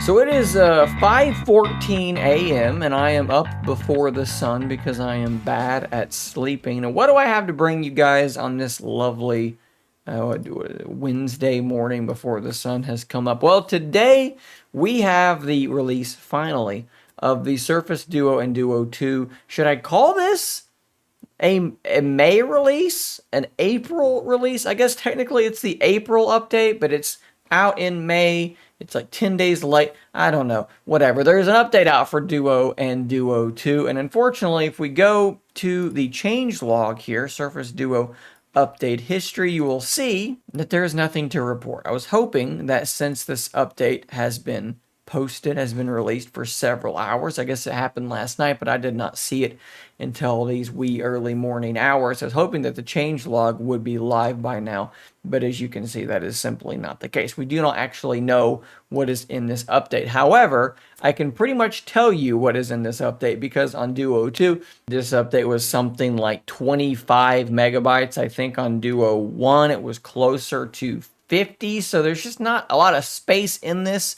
So it is 5:14 a.m. and I am up before the sun because I am bad at sleeping. And what do I have to bring you guys on this lovely Wednesday morning before the sun has come up? Well, today we have the release finally of the Surface Duo and Duo 2. Should I call this a May release? An April release? I guess technically it's the April update, but it's out in May. It's like 10 days late. I don't know. Whatever. There's an update out for Duo and Duo 2. And unfortunately, if we go to the changelog here, Surface Duo update history, you will see that there is nothing to report. I was hoping that since this update has been posted, has been released for several hours. I guess it happened last night, but I did not see it until these wee early morning hours. I was hoping that the changelog would be live by now, but as you can see, that is simply not the case. We do not actually know what is in this update. However, I can pretty much tell you what is in this update because on Duo 2, this update was something like 25 megabytes. I think on Duo 1, it was closer to 50, so there's just not a lot of space in this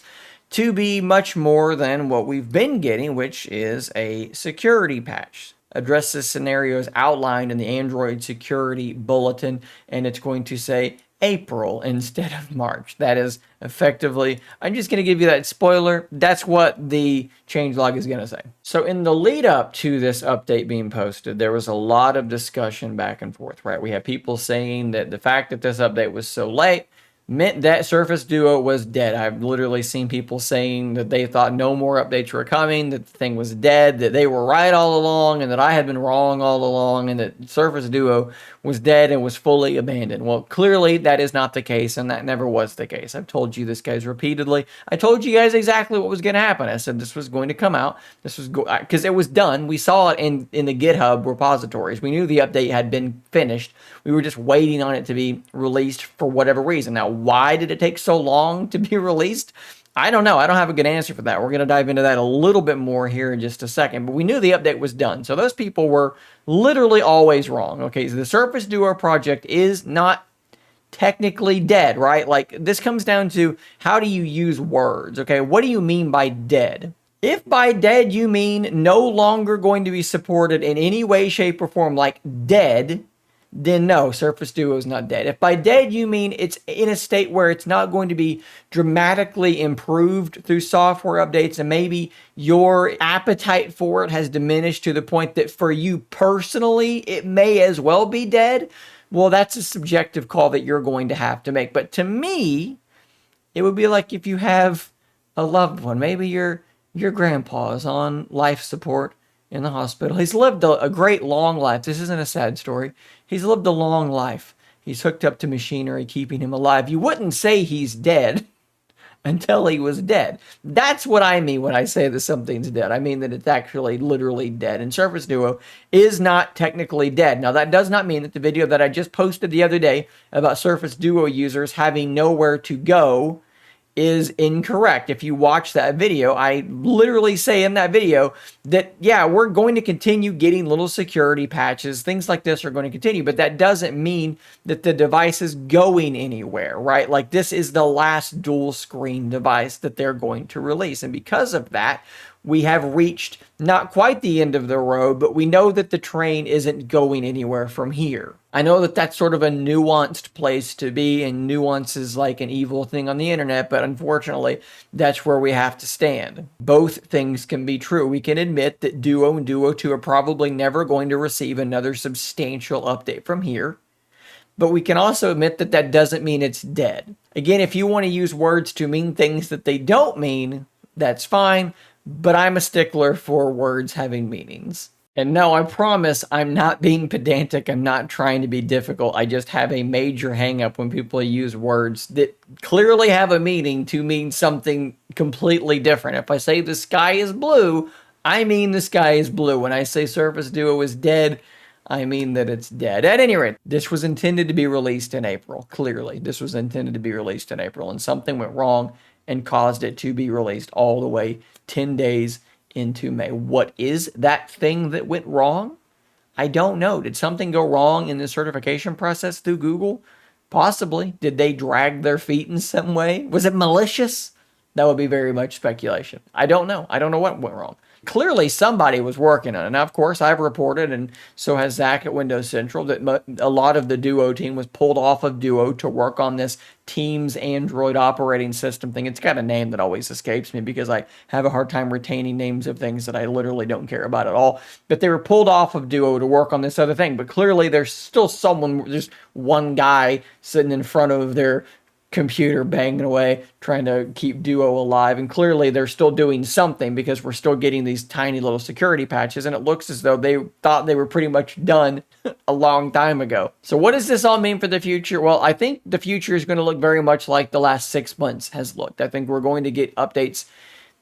to be much more than what we've been getting, which is a security patch. Addresses scenarios outlined in the Android Security Bulletin, and it's going to say April instead of March. That is effectively, I'm just going to give you that spoiler. That's what the changelog is going to say. So in the lead up to this update being posted, there was a lot of discussion back and forth, right? We have people saying that the fact that this update was so late meant that Surface Duo was dead. I've literally seen people saying that they thought no more updates were coming, that the thing was dead, that they were right all along, and that I had been wrong all along, and that Surface Duo was dead and was fully abandoned. Well, clearly that is not the case, and that never was the case. I've told you this, guys, repeatedly. I told you guys exactly what was going to happen. I said this was going to come out. This was because it was done. We saw it in the GitHub repositories. We knew the update had been finished. We were just waiting on it to be released for whatever reason. Now, why did it take so long to be released? I don't know. I don't have a good answer for that. We're going to dive into that a little bit more here in just a second. But we knew the update was done. So those people were literally always wrong. Okay, so the Surface Duo project is not technically dead, right? Like, this comes down to how do you use words, okay? What do you mean by dead? If by dead you mean no longer going to be supported in any way, shape, or form, like dead, then no, Surface Duo is not dead. If by dead you mean it's in a state where it's not going to be dramatically improved through software updates and maybe your appetite for it has diminished to the point that for you personally it may as well be dead, well, that's a subjective call that you're going to have to make. But to me, it would be like if you have a loved one, maybe your grandpa is on life support in the hospital. He's lived a great long life. This isn't a sad story. He's lived a long life. He's hooked up to machinery, keeping him alive. You wouldn't say he's dead until he was dead. That's what I mean when I say that something's dead. I mean that it's actually literally dead. And Surface Duo is not technically dead. Now, that does not mean that the video that I just posted the other day about Surface Duo users having nowhere to go is incorrect. If you watch that video, I literally say in that video that, yeah, we're going to continue getting little security patches. Things like this are going to continue, but that doesn't mean that the device is going anywhere, right? Like, this is the last dual screen device that they're going to release. And because of that, we have reached not quite the end of the road, but we know that the train isn't going anywhere from here. I know that that's sort of a nuanced place to be, and nuance is like an evil thing on the internet, but unfortunately, that's where we have to stand. Both things can be true. We can admit that Duo and Duo 2 are probably never going to receive another substantial update from here, but we can also admit that that doesn't mean it's dead. Again, if you want to use words to mean things that they don't mean, that's fine, but I'm a stickler for words having meanings. And no, I promise I'm not being pedantic. I'm not trying to be difficult. I just have a major hang up when people use words that clearly have a meaning to mean something completely different. If I say the sky is blue, I mean the sky is blue. When I say Surface Duo is dead, I mean that it's dead. At any rate, this was intended to be released in April. Clearly, this was intended to be released in April, and something went wrong and caused it to be released all the way 10 days into May. What is that thing that went wrong? I don't know. Did something go wrong in the certification process through Google? Possibly. Did they drag their feet in some way? Was it malicious? That would be very much speculation. I don't know. I don't know what went wrong. Clearly, somebody was working on it. Now, of course, I've reported, and so has Zach at Windows Central, that a lot of the Duo team was pulled off of Duo to work on this Teams Android operating system thing. It's got a name that always escapes me because I have a hard time retaining names of things that I literally don't care about at all. But they were pulled off of Duo to work on this other thing. But clearly, there's still just one guy sitting in front of their computer banging away trying to keep Duo alive, and clearly they're still doing something because we're still getting these tiny little security patches, and it looks as though they thought they were pretty much done a long time ago. So what does this all mean for the future? Well, I think the future is going to look very much like the last 6 months has looked. I think we're going to get updates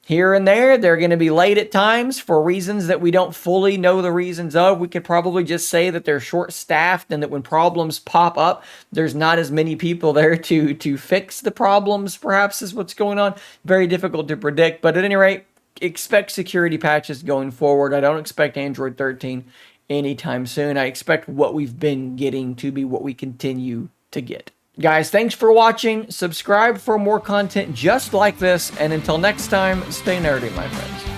here and there. They're going to be late at times for reasons that we don't fully know the reasons of. We could probably just say that they're short-staffed and that when problems pop up, there's not as many people there to fix the problems, perhaps is what's going on. Very difficult to predict, but at any rate, expect security patches going forward. I don't expect Android 13 anytime soon. I expect what we've been getting to be what we continue to get. Guys, thanks for watching. Subscribe for more content just like this. And until next time, stay nerdy, my friends.